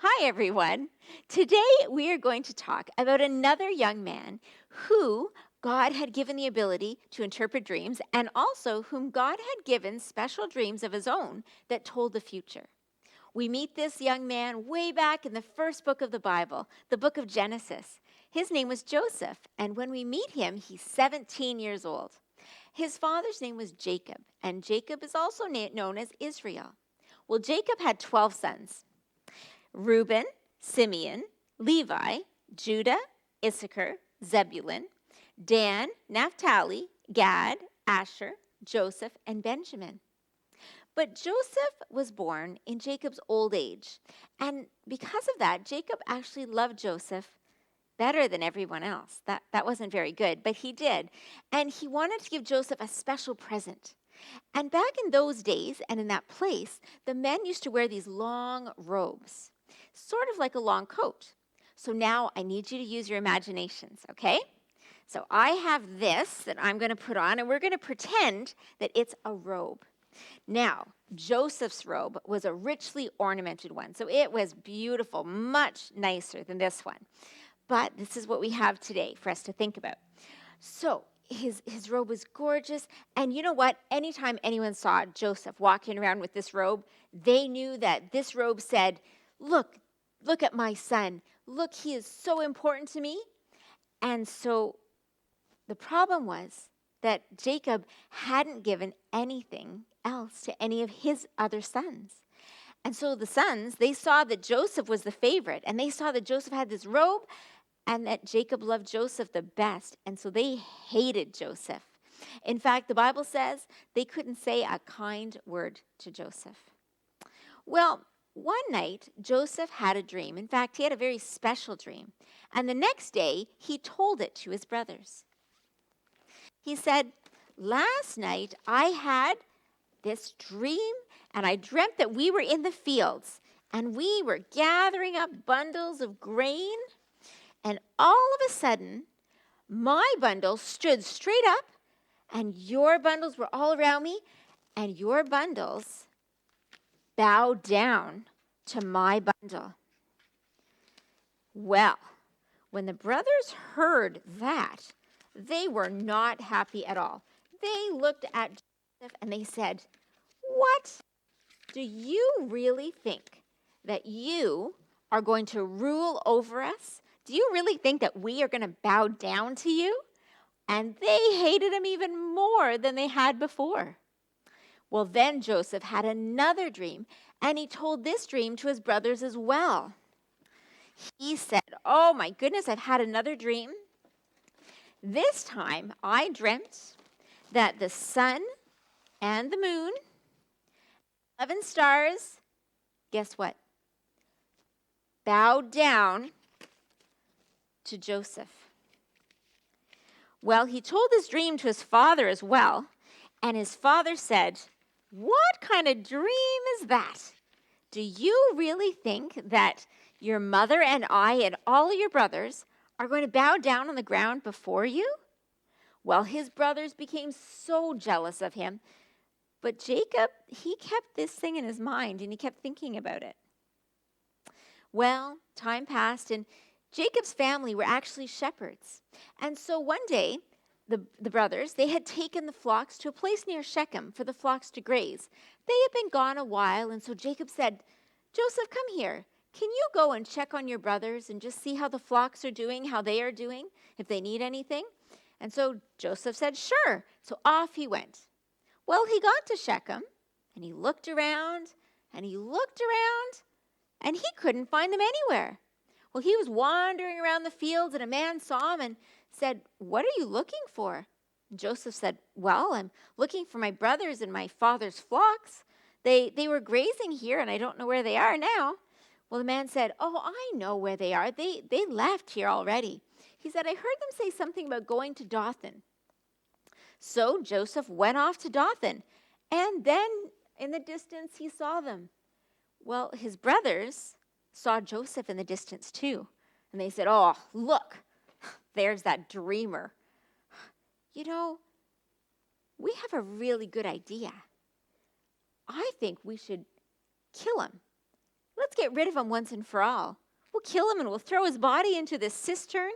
Hi, everyone. Today we are going to talk about another young man who God had given the ability to interpret dreams and also whom God had given special dreams of his own that told the future. We meet this young man way back in the first book of the Bible, the book of Genesis. His name was Joseph, and when we meet him, he's 17 years old. His father's name was Jacob, and Jacob is also known as Israel. Well, Jacob had 12 sons. Reuben, Simeon, Levi, Judah, Issachar, Zebulun, Dan, Naphtali, Gad, Asher, Joseph, and Benjamin. But Joseph was born in Jacob's old age. And because of that, Jacob actually loved Joseph better than everyone else. That wasn't very good, but he did. And he wanted to give Joseph a special present. And back in those days and in that place, the men used to wear these long robes, sort of like a long coat. So now I need you to use your imaginations, okay? So I have this that I'm going to put on, and we're going to pretend that it's a robe. Now, Joseph's robe was a richly ornamented one, so it was beautiful, much nicer than this one. But this is what we have today for us to think about. So his robe was gorgeous. And you know what? Anytime anyone saw Joseph walking around with this robe, they knew that this robe said, look at my son. Look, he is so important to me. And so the problem was that Jacob hadn't given anything else to any of his other sons. And so the sons, they saw that Joseph was the favorite, and they saw that Joseph had this robe, and that Jacob loved Joseph the best. And so they hated Joseph. In fact, the Bible says they couldn't say a kind word to Joseph. Well, one night, Joseph had a dream. In fact, he had a very special dream. And the next day, he told it to his brothers. He said, "Last night I had this dream, and I dreamt that we were in the fields, and we were gathering up bundles of grain. And all of a sudden, my bundle stood straight up, and your bundles were all around me, and your bundles bowed down to my bundle." Well, when the brothers heard that, they were not happy at all. They looked at Joseph and they said, "What? Do you really think that you are going to rule over us? Do you really think that we are going to bow down to you?" And they hated him even more than they had before. Well, then Joseph had another dream, and he told this dream to his brothers as well. He said, "Oh my goodness, I've had another dream. This time I dreamt that the sun and the moon, 11 stars, guess what? Bowed down to Joseph." Well, he told his dream to his father as well, and his father said, "What kind of dream is that? Do you really think that your mother and I and all your brothers are going to bow down on the ground before you?" Well, his brothers became so jealous of him, but Jacob, he kept this thing in his mind and he kept thinking about it. Well, time passed, and Jacob's family were actually shepherds. And so one day, the brothers, they had taken the flocks to a place near Shechem for the flocks to graze. They had been gone a while, and so Jacob said, "Joseph, come here. Can you go and check on your brothers and just see how the flocks are doing, how they are doing, if they need anything?" And so Joseph said, "Sure." So off he went. Well, he got to Shechem, and he looked around, and he looked around, and he couldn't find them anywhere. Well, he was wandering around the fields, and a man saw him and said, "What are you looking for?" And Joseph said, "Well, I'm looking for my brothers and my father's flocks. They were grazing here, and I don't know where they are now." Well, the man said, "Oh, I know where they are. They left here already." He said, "I heard them say something about going to Dothan." So Joseph went off to Dothan, and then in the distance he saw them. Well, his brothers saw Joseph in the distance too. And they said, "Oh, look, there's that dreamer. You know, we have a really good idea. I think we should kill him Let's get rid of him once and for all. We'll kill him and we'll throw his body into this cistern.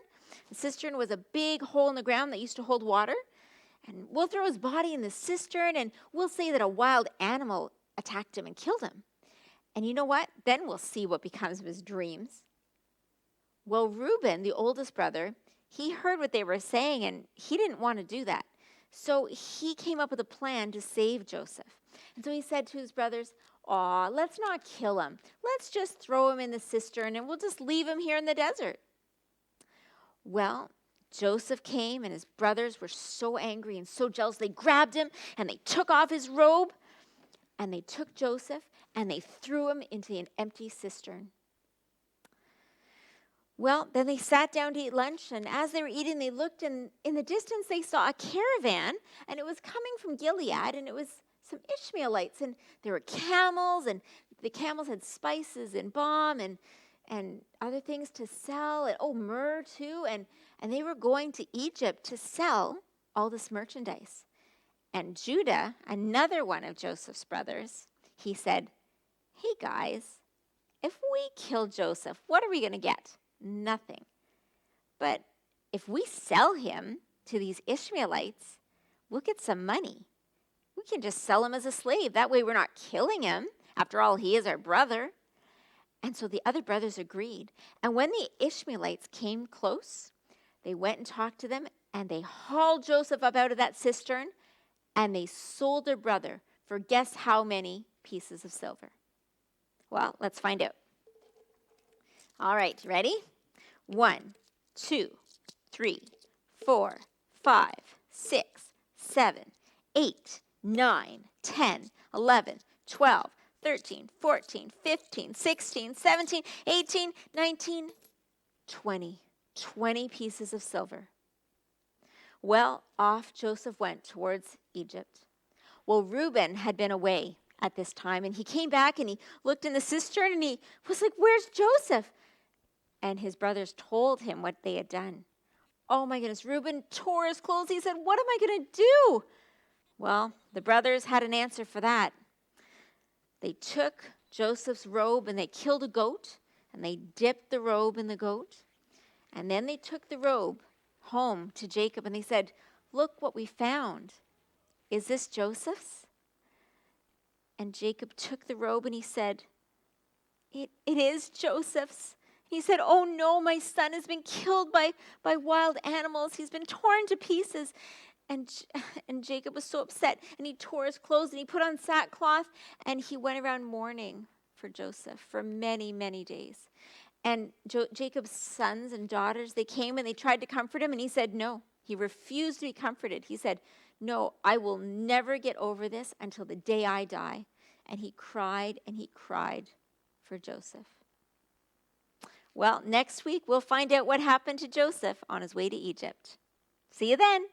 The cistern was a big hole in the ground that used to hold water. And we'll throw his body in the cistern and we'll say that a wild animal attacked him and killed him. And you know what? Then we'll see what becomes of his dreams. Well, Reuben, the oldest brother, he heard what they were saying and he didn't want to do that. So he came up with a plan to save Joseph. And so he said to his brothers, "Aw, let's not kill him. Let's just throw him in the cistern and we'll just leave him here in the desert." Well, Joseph came and his brothers were so angry and so jealous. They grabbed him and they took off his robe and they took Joseph and they threw him into an empty cistern. Well, then they sat down to eat lunch, and as they were eating, they looked, and in the distance they saw a caravan, and it was coming from Gilead, and it was some Ishmaelites, and there were camels, and the camels had spices and balm and other things to sell, and myrrh too, and they were going to Egypt to sell all this merchandise. And Judah, another one of Joseph's brothers, he said, "Hey guys, if we kill Joseph, what are we going to get? Nothing. But if we sell him to these Ishmaelites, we'll get some money. We can just sell him as a slave. That way we're not killing him. After all, he is our brother." And so the other brothers agreed. And when the Ishmaelites came close, they went and talked to them, and they hauled Joseph up out of that cistern, and they sold their brother for guess how many pieces of silver? Well, let's find out. All right, ready? 1, 2, 3, 4, 5, 6, 7, 8, 9, 10, 11, 12, 13, 14, 15, 16, 17, 18, 19, 20. 20 pieces of silver. Well, off Joseph went towards Egypt. Well, Reuben had been away at this time, and he came back and he looked in the cistern and he was like, "Where's Joseph?" And his brothers told him what they had done. Oh my goodness, Reuben tore his clothes. He said, "What am I going to do?" Well, the brothers had an answer for that. They took Joseph's robe and they killed a goat, and they dipped the robe in the goat. And then they took the robe home to Jacob and they said, "Look what we found. Is this Joseph's?" And Jacob took the robe and he said, It is Joseph's." He said, "Oh no, my son has been killed by wild animals. He's been torn to pieces." And Jacob was so upset, and he tore his clothes and he put on sackcloth and he went around mourning for Joseph for many, many days. And Jacob's sons and daughters, they came and they tried to comfort him, and he said no. He refused to be comforted. He said, "No, I will never get over this until the day I die." And he cried for Joseph. Well, next week we'll find out what happened to Joseph on his way to Egypt. See you then.